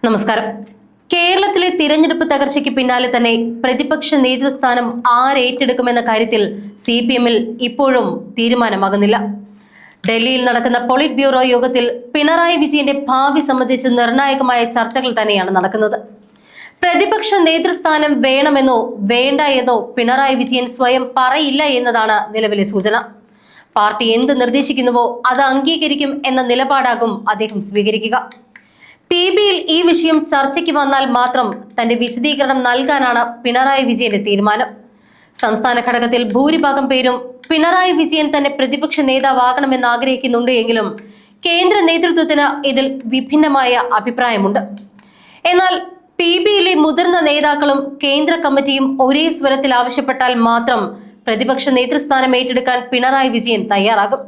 നമസ്കാരം. കേരളത്തിലെ തിരഞ്ഞെടുപ്പ് തകർച്ചയ്ക്ക് പിന്നാലെ തന്നെ പ്രതിപക്ഷ നേതൃസ്ഥാനം ആരേറ്റെടുക്കുമെന്ന കാര്യത്തിൽ CPM-ൽ ഇപ്പോഴും തീരുമാനമാകുന്നില്ല. ഡൽഹിയിൽ നടക്കുന്ന പോളിറ്റ് ബ്യൂറോ യോഗത്തിൽ പിണറായി വിജയന്റെ ഭാവി സംബന്ധിച്ച് നിർണായകമായ ചർച്ചകൾ തന്നെയാണ് നടക്കുന്നത്. പ്രതിപക്ഷ നേതൃസ്ഥാനം വേണമെന്നോ വേണ്ട എന്നോ പിണറായി വിജയൻ സ്വയം പറയില്ല എന്നതാണ് നിലവിലെ സൂചന. പാർട്ടി എന്ത് നിർദ്ദേശിക്കുന്നുവോ അത് അംഗീകരിക്കും എന്ന നിലപാടാകും അദ്ദേഹം സ്വീകരിക്കുക. PBയിൽ ഈ വിഷയം ചർച്ചയ്ക്ക് വന്നാൽ മാത്രം തന്റെ വിശദീകരണം നൽകാനാണ് പിണറായി വിജയന്റെ തീരുമാനം. സംസ്ഥാന ഘടകത്തിൽ ഭൂരിഭാഗം പേരും പിണറായി വിജയൻ തന്നെ പ്രതിപക്ഷ നേതാവാകണമെന്ന് ആഗ്രഹിക്കുന്നുണ്ട് എങ്കിലും കേന്ദ്ര നേതൃത്വത്തിന് ഇതിൽ വിഭിന്നമായ അഭിപ്രായമുണ്ട്. എന്നാൽ PBയിലെ മുതിർന്ന നേതാക്കളും കേന്ദ്ര കമ്മിറ്റിയും ഒരേ സ്വരത്തിൽ ആവശ്യപ്പെട്ടാൽ മാത്രം പ്രതിപക്ഷ നേതൃസ്ഥാനം ഏറ്റെടുക്കാൻ പിണറായി വിജയൻ തയ്യാറാകും.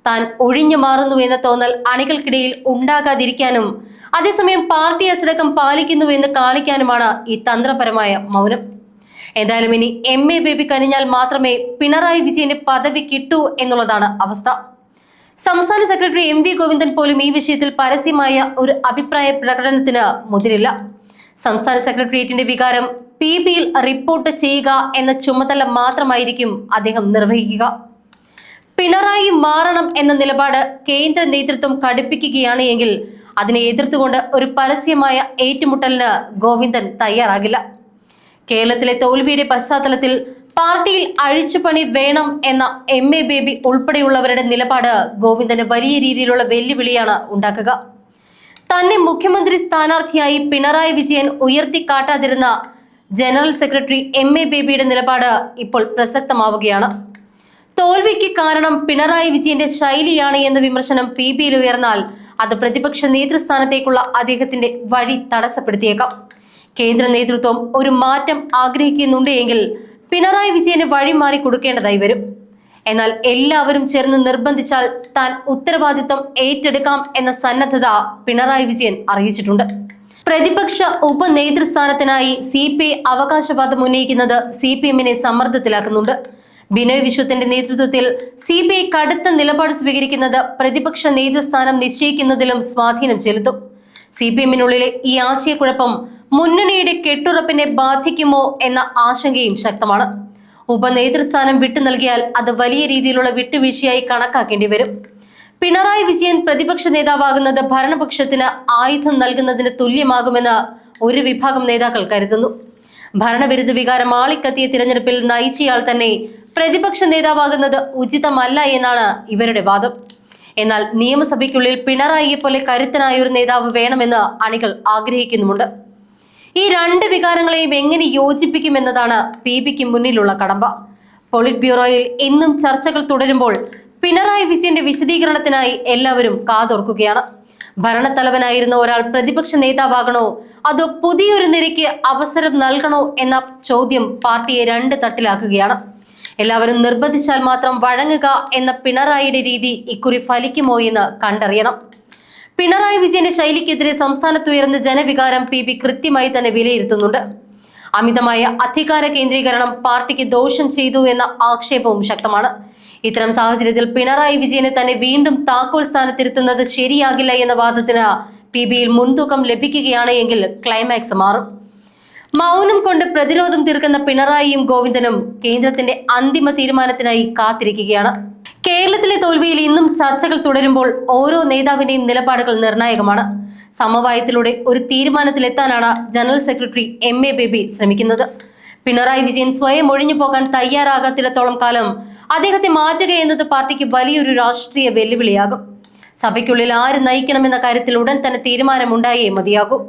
താൻ ഒഴിഞ്ഞു മാറുന്നു എന്ന തോന്നൽ അണികൾക്കിടയിൽ ഉണ്ടാകാതിരിക്കാനും അതേസമയം പാർട്ടി അച്ചടക്കം പാലിക്കുന്നുവെന്ന് കാണിക്കാനുമാണ് ഈ തന്ത്രപരമായ മൗനം. എന്തായാലും ഇനി MA ബേബി കനിഞ്ഞാൽ മാത്രമേ പിണറായി വിജയന്റെ പദവി കിട്ടൂ എന്നുള്ളതാണ് അവസ്ഥ. സംസ്ഥാന സെക്രട്ടറി MV ഗോവിന്ദൻ പോലും ഈ വിഷയത്തിൽ പരസ്യമായ ഒരു അഭിപ്രായ പ്രകടനത്തിന് മുതിരില്ല. സംസ്ഥാന സെക്രട്ടേറിയറ്റിന്റെ വികാരം PBയിൽ റിപ്പോർട്ട് ചെയ്യുക എന്ന ചുമതല മാത്രമായിരിക്കും അദ്ദേഹം നിർവഹിക്കുക. പിണറായി മാറണം എന്ന നിലപാട് കേന്ദ്ര നേതൃത്വം കടുപ്പിക്കുകയാണ് എങ്കിൽ അതിനെ എതിർത്തുകൊണ്ട് ഒരു പരസ്യമായ ഏറ്റുമുട്ടലിന് ഗോവിന്ദൻ തയ്യാറാകില്ല. കേരളത്തിലെ തോൽവിയുടെ പശ്ചാത്തലത്തിൽ പാർട്ടിയിൽ അഴിച്ചുപണി വേണം എന്ന MA ബേബി ഉൾപ്പെടെയുള്ളവരുടെ നിലപാട് ഗോവിന്ദന് വലിയ രീതിയിലുള്ള വെല്ലുവിളിയാണ് ഉണ്ടാക്കുക. തന്നെ മുഖ്യമന്ത്രി സ്ഥാനാർത്ഥിയായി പിണറായി വിജയൻ ഉയർത്തിക്കാട്ടാതിരുന്ന ജനറൽ സെക്രട്ടറി MA ബേബിയുടെ നിലപാട് ഇപ്പോൾ പ്രസക്തമാവുകയാണ്. തോൽവിക്ക് കാരണം പിണറായി വിജയന്റെ ശൈലിയാണ് എന്ന വിമർശനം PBയിൽ ഉയർന്നാൽ അത് പ്രതിപക്ഷ നേതൃസ്ഥാനത്തേക്കുള്ള അദ്ദേഹത്തിന്റെ വഴി തടസ്സപ്പെടുത്തിയേക്കാം. കേന്ദ്ര നേതൃത്വം ഒരു മാറ്റം ആഗ്രഹിക്കുന്നുണ്ട് എങ്കിൽ പിണറായി വിജയന് വഴിമാറി കൊടുക്കേണ്ടതായി വരും. എന്നാൽ എല്ലാവരും ചേർന്ന് നിർബന്ധിച്ചാൽ താൻ ഉത്തരവാദിത്വം ഏറ്റെടുക്കാം എന്ന സന്നദ്ധത പിണറായി വിജയൻ അറിയിച്ചിട്ടുണ്ട്. പ്രതിപക്ഷ ഉപനേതൃസ്ഥാനത്തിനായി CPI അവകാശവാദം ഉന്നയിക്കുന്നത് CPM-നെ സമ്മർദ്ദത്തിലാക്കുന്നുണ്ട്. ബിനോയ് വിശ്വത്തിന്റെ നേതൃത്വത്തിൽ CPI കടുത്ത നിലപാട് സ്വീകരിക്കുന്നത് പ്രതിപക്ഷ നേതൃസ്ഥാനം നിശ്ചയിക്കുന്നതിലും സ്വാധീനം ചെലുത്തും. CPM-നുള്ളിലെ ഈ ആശയക്കുഴപ്പം മുന്നണിയുടെ കെട്ടുറപ്പിനെ ബാധിക്കുമോ എന്ന ആശങ്കയും ശക്തമാണ്. ഉപനേതൃസ്ഥാനം വിട്ടു നൽകിയാൽ അത് വലിയ രീതിയിലുള്ള വിട്ടുവീഴ്ചയായി കണക്കാക്കേണ്ടി വരും. പിണറായി വിജയൻ പ്രതിപക്ഷ നേതാവാകുന്നത് ഭരണപക്ഷത്തിന് ആയുധം നൽകുന്നതിന് തുല്യമാകുമെന്ന് ഒരു വിഭാഗം നേതാക്കൾ കരുതുന്നു. ഭരണവിരുദ്ധ വികാരം ആളിക്കത്തിയ തിരഞ്ഞെടുപ്പിൽ നയിച്ചയാൾ തന്നെ പ്രതിപക്ഷ നേതാവാകുന്നത് ഉചിതമല്ല എന്നാണ് ഇവരുടെ വാദം. എന്നാൽ നിയമസഭയ്ക്കുള്ളിൽ പിണറായിയെ പോലെ കരുത്തനായ ഒരു നേതാവ് വേണമെന്ന് അണികൾ ആഗ്രഹിക്കുന്നുമുണ്ട്. ഈ രണ്ട് വികാരങ്ങളെയും എങ്ങനെ യോജിപ്പിക്കുമെന്നതാണ് PBക്ക് മുന്നിലുള്ള കടമ്പ. പോളിറ്റ് ബ്യൂറോയിൽ ഇന്നും ചർച്ചകൾ തുടരുമ്പോൾ പിണറായി വിജയന്റെ വിശദീകരണത്തിനായി എല്ലാവരും കാതോർക്കുകയാണ്. ഭരണത്തലവനായിരുന്ന ഒരാൾ പ്രതിപക്ഷ നേതാവാകണോ അതോ പുതിയൊരു നിരയ്ക്ക് അവസരം നൽകണോ എന്ന ചോദ്യം പാർട്ടിയെ രണ്ട് തട്ടിലാക്കുകയാണ്. എല്ലാവരും നിർബന്ധിച്ചാൽ മാത്രം വഴങ്ങുക എന്ന പിണറായിയുടെ രീതി ഇക്കുറി ഫലിക്കുമോ എന്ന് കണ്ടറിയണം. പിണറായി വിജയന്റെ ശൈലിക്കെതിരെ സംസ്ഥാനത്തുയർന്ന ജനവികാരം PB കൃത്യമായി തന്നെ വിലയിരുത്തുന്നുണ്ട്. അമിതമായ അധികാര കേന്ദ്രീകരണം പാർട്ടിക്ക് ദോഷം ചെയ്തു എന്ന ആക്ഷേപവും ശക്തമാണ്. ഇത്തരം സാഹചര്യത്തിൽ പിണറായി വിജയനെ തന്നെ വീണ്ടും താക്കോൽ സ്ഥാനത്തിരുത്തുന്നത് ശരിയാകില്ല എന്ന വാദത്തിന് PBയിൽ മുൻതൂക്കം ലഭിക്കുകയാണ് എങ്കിൽ ക്ലൈമാക്സ് മാറും. മൗനം കൊണ്ട് പ്രതിരോധം തീർക്കുന്ന പിണറായിയും ഗോവിന്ദനും കേന്ദ്രത്തിന്റെ അന്തിമ തീരുമാനത്തിനായി കാത്തിരിക്കുകയാണ്. കേരളത്തിലെ തോൽവിയിൽ ഇന്നും ചർച്ചകൾ തുടരുമ്പോൾ ഓരോ നേതാവിന്റെയും നിലപാടുകൾ നിർണായകമാണ്. സമവായത്തിലൂടെ ഒരു തീരുമാനത്തിലെത്താനാണ് ജനറൽ സെക്രട്ടറി MA ബേബി ശ്രമിക്കുന്നത്. പിണറായി വിജയൻ സ്വയം ഒഴിഞ്ഞു പോകാൻ തയ്യാറാകാത്തിടത്തോളം കാലം അദ്ദേഹത്തെ മാറ്റുക എന്നത് പാർട്ടിക്ക് വലിയൊരു രാഷ്ട്രീയ വെല്ലുവിളിയാകും. സഭയ്ക്കുള്ളിൽ ആര് നയിക്കണമെന്ന കാര്യത്തിൽ ഉടൻ തന്നെ തീരുമാനമുണ്ടായേ മതിയാകൂ.